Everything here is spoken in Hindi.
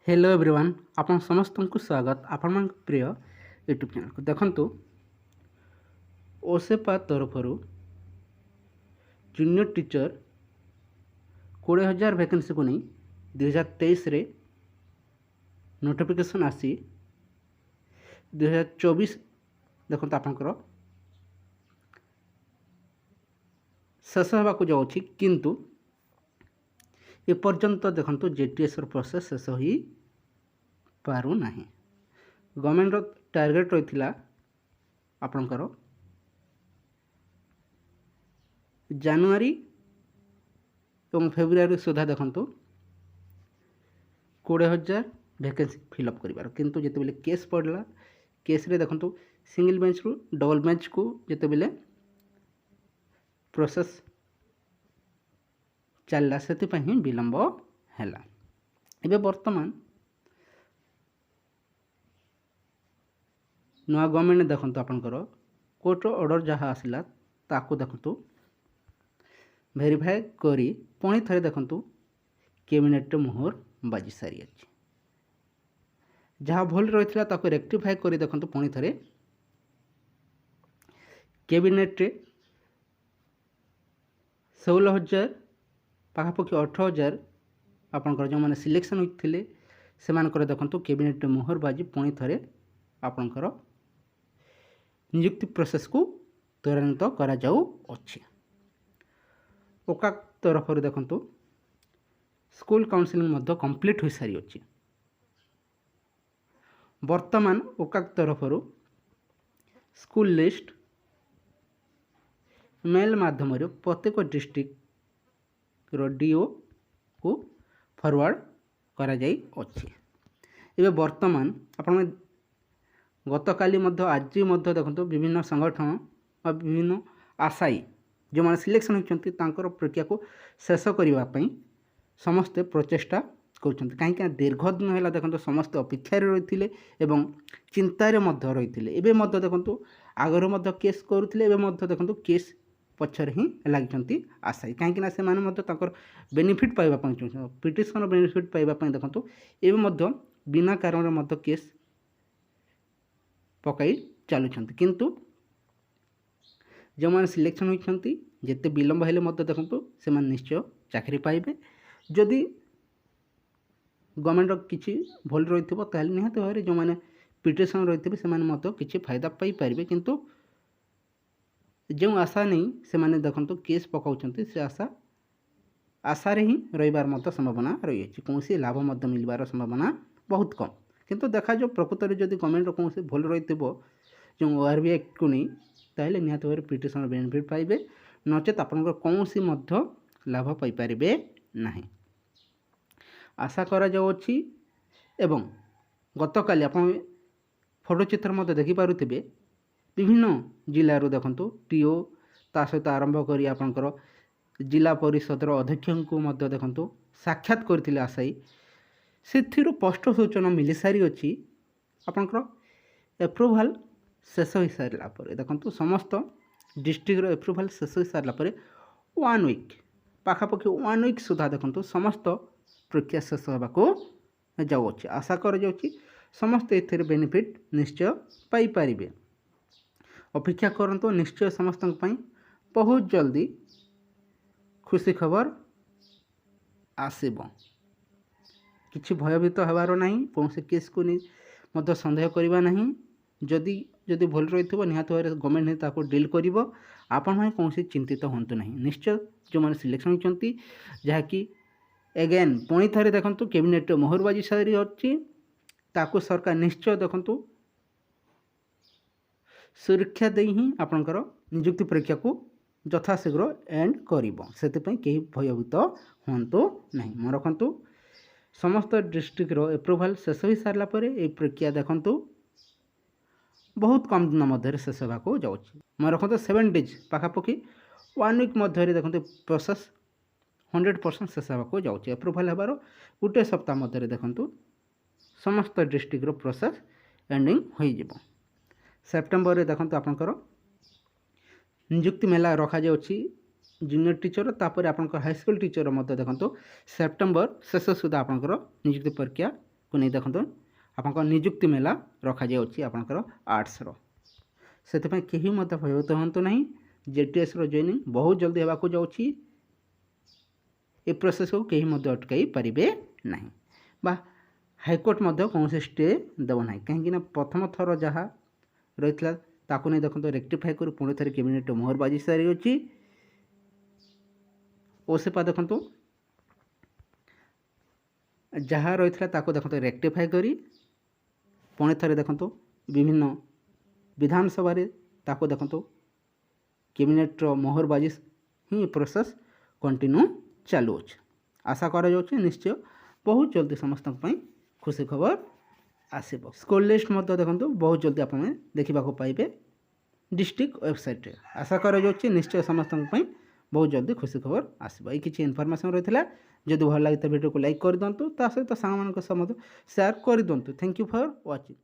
हेलो एवरीवन आपण समस्त को स्वागत आपण प्रिय यूट्यूब चैनल को देखंतु ओसेपा तरफ जूनियर टीचर 20,000 वैकेंसी को नहीं 2023 रे नोटिफिकेशन आसी 2024 देखो आपंकर शेष होगा जाऊँगी किंतु ए पर्यंत देखंतु जेटीएस प्रोसेस शेष हो पारु नाही। गवर्नमेंट टार्गेट रही आपणकर जानुआरी और फेब्रुआरी सुधा देखंतु 20,000 वैकेंसी फिलअप कर किंतु जिते केस पड़ला केस रे देखंतु सिंगल बेंच रु डबल बेंच को जिते प्रोसेस चलला से विलंब है। एवं बर्तमान नुआ गवर्नमेंट देखंतु आपनकर कोर्ट ऑर्डर जहाँ आसला ताकू देखंतु वेरीफाई करी पुणी थे देखंतु कैबिनेट मोहर बाजी सारी अच्छी जहाँ भूल रही है ताकू रेक्टिफाई करी देखंतु पुणी थे कैबिनेट 16,000 पाखापाखि 18,000 आपंकर जो मैंने सिलेक्शन होते से देखंतु कैबिनेट मोहर बाजी पुणी थे आपंकर नियुक्ति प्रोसेस को त्वरान्वित करा जाऊ अछि। ओका तरफ देखंतु स्कूल काउंसलिंग मध्य कंप्लीट हो सारी अछि। वर्तमान ओका तरफ स्कूल लिस्ट मेल माध्यम प्रत्येक डिस्ट्रिक्ट डीओ को फॉरवर्ड करा जाई अछि। एबे वर्तमान आपण गतकाली आज देखो विभिन्न संगठन और विभिन्न आशायी जो मैंने सिलेक्शन होती प्रक्रिया को शेष करने समस्ते प्रचेषा कर कहीं दीर्घ दिन है देखो समस्ते अपेक्षा रही चिंतार रही देखो आगर केस करुले देखो केस पछर ही लगी आशायी कहीं से बेनिफिट पाइबा चाहिए पिटिशन बेनिफिट पाइबा देखो एवं बिना कारण केस पकई चलुंट किंतु जो मैंने सिलेक्शन होती जिते विलंब हेले देखो से निश्चय चाकरी पाइबे जदि गवर्नमेंट किसी भूल रही है निहत भाव जो मैंने पिटिशन रही है किसी फायदा पाई पारे किंतु जो आशा नहीं से मैंने देखो केस पकाउछंती से आशारे ही रही संभावना रही है कौन लाभ मिलबार संभावना बहुत कम किंतु देखा जो प्रकृत में जब गवर्नमेंट कौन भूल रही जो ORB एक्ट को नहीं ताहले निहत भाव पिटिशन बेनिफिट पाइबे नचेत आपंकर कौन लाभ पाइपारे ना। आशा करा जाउछि एवं गतकाली आप फोटोचित्र मत देखिपे विभिन्न जिलूर देखु टीओ ता सहित आरंभ कर आपंकर जिला परिषद अध्यक्ष को देखु साक्षात करथिले आशायी से स्पष्ट सूचना मिल सारी अच्छी आपंकर एप्रुवाल शेष हो सारापर देखो समस्त डिस्ट्रिक्टर एप्रुवाल शेष हो सारापर 1 वीक पाखापाखि 1 वीक सुधा देखो समस्त प्रक्रिया शेष होगा जाऊँगी। आशा कर समस्त ए बेनिफिट निश्चय पाइपर अपेक्षा करंतु निश्चय समस्त बहुत जल्दी खुशी खबर आसब किसी भयभीत होबार नहीं कौन से केस को नहीं सन्देह करवा नहीं जदि जदि भूल रही निहत भाव गवर्नमेंट ताको डील कर आपण कौन चिंतित हूँ ना निश्चय जो मैंने सिलेक्शन होती जहाँकि एगेन पुणी थे देखो कैबिनेट मोहर बाजी सारी अच्छी ताको सरकार निश्चय देखु सुरक्षा दे ही आपणकर नियुक्ति प्रक्रिया को यथाशीघ्र एंड कर भयभीत हूँ ना मन रखु समस्त डिस्ट्रिक्टर एप्रुवाल शेष हो सारापर ये प्रक्रिया देखु बहुत कम दिन मध्य शेष होगा जाऊँगी। मैं रखते 7 डेज पाखापाखि 1 वीक मध्य देखते प्रोसेस 100% शेष होगा जाऊँगी। एप्रुवाल होबार गोटे सप्ताह मध्य देखु समस्त डिस्ट्रिक्टर प्रोसेस एंडिंग हो सेप्टेम्बर देखते आपंकर नियुक्ति मेला रखा जूनियर टीचर तापर आपंकर हाईस्कूल टीचर मध्य देखो सेप्टेम्बर शेष सुधा आपंकर नियुक्ति प्रक्रिया को नहीं देखो आपंक निजुक्ति मेला रखा जाउछि आपंकर आर्ट्सर से कहीं मत भयभीत हूँ ना जेटीएस जॉइनिंग बहुत जल्दी होगा जाऊँगी ए प्रोसेस को कहीं मत अटकई पारे ना बा हाईकोर्ट मध्य कौन स्टे देव ना कहीं प्रथम थर जहाँ रही ताकू नहीं देखो रेक्टिफाई कर पुणी थे कैबिनेट मोहर बाजी सारी अच्छी ओसेपा देखो जहाँ रही देखो रेक्टिफाई करी पुणी थे देखो विभिन्न विधानसभा ताको देखो कैबिनेट्र मोहर बाजी ही प्रोसेस कंटिन्यू चालू अच्छे आशा करा निश्चय बहुत जल्दी समस्त खुशी खबर आसब स्कूल लिस्ट मत देखो बहुत जल्दी आप देखा पाइबे डिस्ट्रिक्ट वेबसाइट रे आशा करा निश्चय समस्त बहुत जल्दी खुशी खबर आसब ये किसी इनफॉरमेशन रही है जदि भल लगी वीडियो को लाइक कर दिंतु सहित सांग मान शेयर कर दिंतु थैंक यू फॉर वाचिंग।